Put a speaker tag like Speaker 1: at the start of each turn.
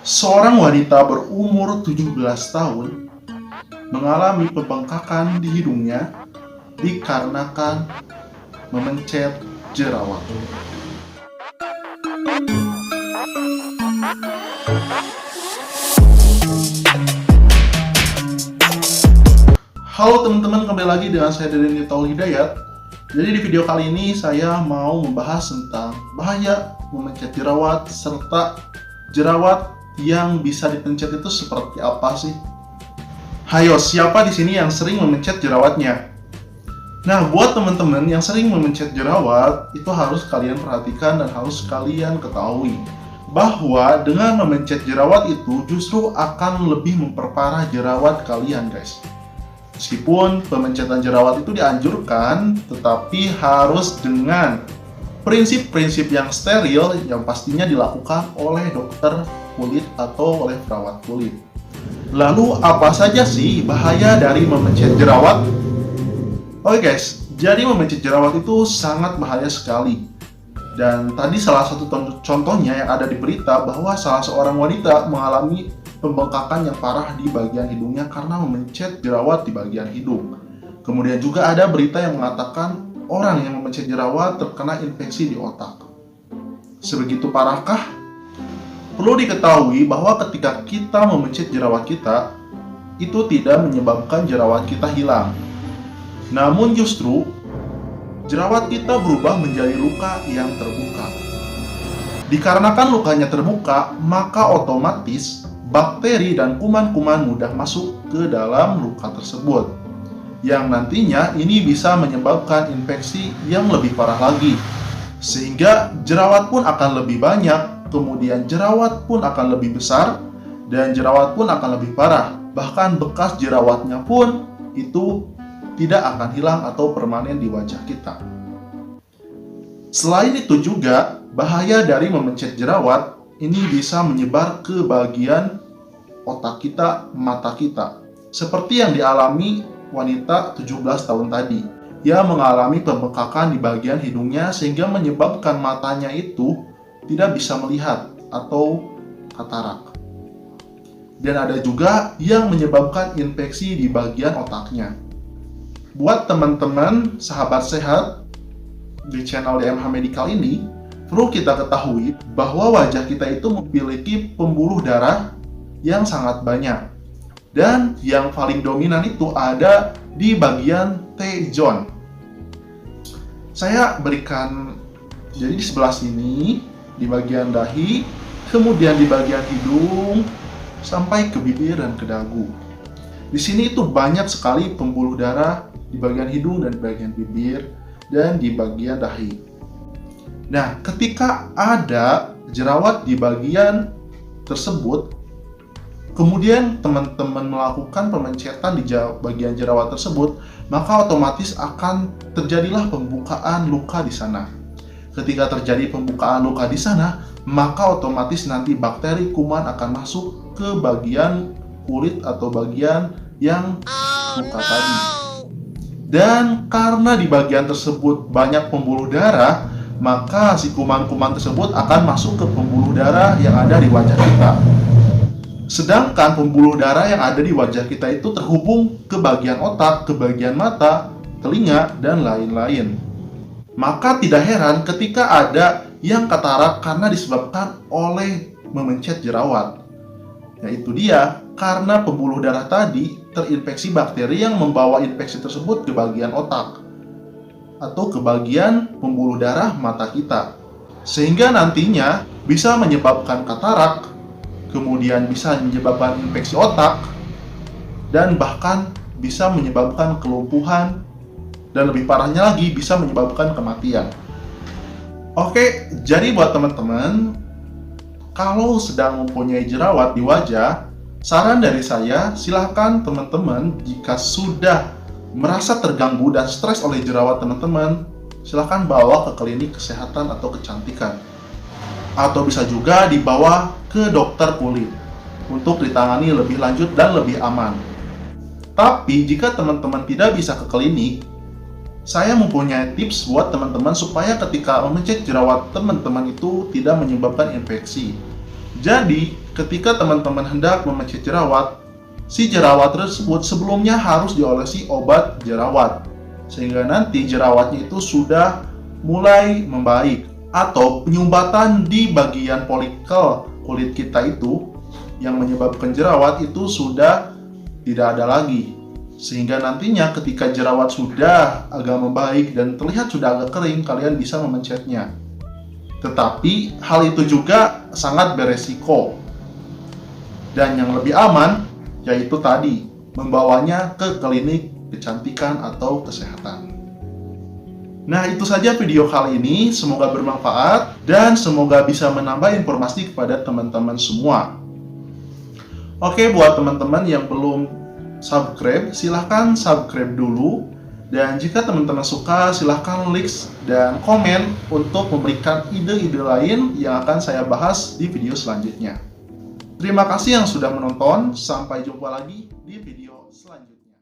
Speaker 1: Seorang wanita berumur 17 tahun mengalami pembengkakan di hidungnya dikarenakan memencet jerawat. Halo teman-teman, kembali lagi dengan saya Deden Nitaul Hidayat. Jadi di video kali ini saya mau membahas tentang bahaya memencet jerawat serta jerawat yang bisa dipencet itu seperti apa sih? Hayo, siapa di sini yang sering memencet jerawatnya? Nah, buat teman-teman yang sering memencet jerawat, itu harus kalian perhatikan dan harus kalian ketahui bahwa dengan memencet jerawat itu justru akan lebih memperparah jerawat kalian, guys. Meskipun pemencetan jerawat itu dianjurkan, tetapi harus dengan prinsip-prinsip yang steril yang pastinya dilakukan oleh dokter kulit atau oleh perawat kulit. Lalu apa saja sih bahaya dari memencet jerawat? Oke guys, jadi memencet jerawat itu sangat bahaya sekali. Dan tadi salah satu contohnya yang ada di berita bahwa salah seorang wanita mengalami pembengkakan yang parah di bagian hidungnya karena memencet jerawat di bagian hidung. Kemudian juga ada berita yang mengatakan orang yang memencet jerawat terkena infeksi di otak. Sebegitu parahkah? Perlu diketahui bahwa ketika kita memencet jerawat kita, itu tidak menyebabkan jerawat kita hilang. Namun justru, jerawat kita berubah menjadi luka yang terbuka. Dikarenakan lukanya terbuka, maka otomatis bakteri dan kuman-kuman mudah masuk ke dalam luka tersebut. Yang nantinya ini bisa menyebabkan infeksi yang lebih parah lagi. Sehingga jerawat pun akan lebih banyak, kemudian jerawat pun akan lebih besar, dan jerawat pun akan lebih parah. Bahkan bekas jerawatnya pun itu tidak akan hilang atau permanen di wajah kita. Selain itu juga, bahaya dari memencet jerawat ini bisa menyebar ke bagian otak kita, mata kita. Seperti yang dialami wanita 17 tahun tadi. Ia mengalami pembengkakan di bagian hidungnya sehingga menyebabkan matanya itu tidak bisa melihat atau katarak. Dan ada juga yang menyebabkan infeksi di bagian otaknya. Buat teman-teman sahabat sehat di channel DMH Medical ini, perlu kita ketahui bahwa wajah kita itu memiliki pembuluh darah yang sangat banyak. Dan yang paling dominan itu ada di bagian T-zone. Saya berikan, jadi di sebelah sini, di bagian dahi, kemudian di bagian hidung, sampai ke bibir dan ke dagu. Di sini itu banyak sekali pembuluh darah di bagian hidung dan di bagian bibir dan di bagian dahi. Nah, ketika ada jerawat di bagian tersebut, kemudian teman-teman melakukan pemencetan di bagian jerawat tersebut, maka otomatis akan terjadilah pembukaan luka di sana. Ketika terjadi pembukaan luka di sana, maka otomatis nanti bakteri kuman akan masuk ke bagian kulit atau bagian yang luka tadi. Dan karena di bagian tersebut banyak pembuluh darah, maka si kuman-kuman tersebut akan masuk ke pembuluh darah yang ada di wajah kita. Sedangkan pembuluh darah yang ada di wajah kita itu terhubung ke bagian otak, ke bagian mata, telinga, dan lain-lain. Maka tidak heran ketika ada yang katarak karena disebabkan oleh memencet jerawat. Yaitu dia, karena pembuluh darah tadi terinfeksi bakteri yang membawa infeksi tersebut ke bagian otak atau ke bagian pembuluh darah mata kita. Sehingga nantinya bisa menyebabkan katarak, kemudian bisa menyebabkan infeksi otak, dan bahkan bisa menyebabkan kelumpuhan, dan lebih parahnya lagi bisa menyebabkan kematian. Oke, jadi buat teman-teman, kalau sedang mempunyai jerawat di wajah, saran dari saya, silahkan teman-teman jika sudah merasa terganggu dan stres oleh jerawat teman-teman, silahkan bawa ke klinik kesehatan atau kecantikan. Atau bisa juga dibawa ke dokter kulit untuk ditangani lebih lanjut dan lebih aman. Tapi jika teman-teman tidak bisa ke klinik, saya mempunyai tips buat teman-teman supaya ketika memencet jerawat teman-teman itu tidak menyebabkan infeksi. Jadi, ketika teman-teman hendak memencet jerawat, si jerawat tersebut sebelumnya harus diolesi obat jerawat, sehingga nanti jerawatnya itu sudah mulai membaik, atau penyumbatan di bagian folikel kulit kita itu yang menyebabkan jerawat itu sudah tidak ada lagi, sehingga nantinya ketika jerawat sudah agak membaik dan terlihat sudah agak kering, kalian bisa memencetnya. Tetapi hal itu juga sangat beresiko, dan yang lebih aman yaitu tadi, membawanya ke klinik kecantikan atau kesehatan. Nah, itu saja video kali ini. Semoga bermanfaat dan semoga bisa menambah informasi kepada teman-teman semua. Oke, buat teman-teman yang belum subscribe, silahkan subscribe dulu. Dan jika teman-teman suka, silahkan like dan komen untuk memberikan ide-ide lain yang akan saya bahas di video selanjutnya. Terima kasih yang sudah menonton. Sampai jumpa lagi di video selanjutnya.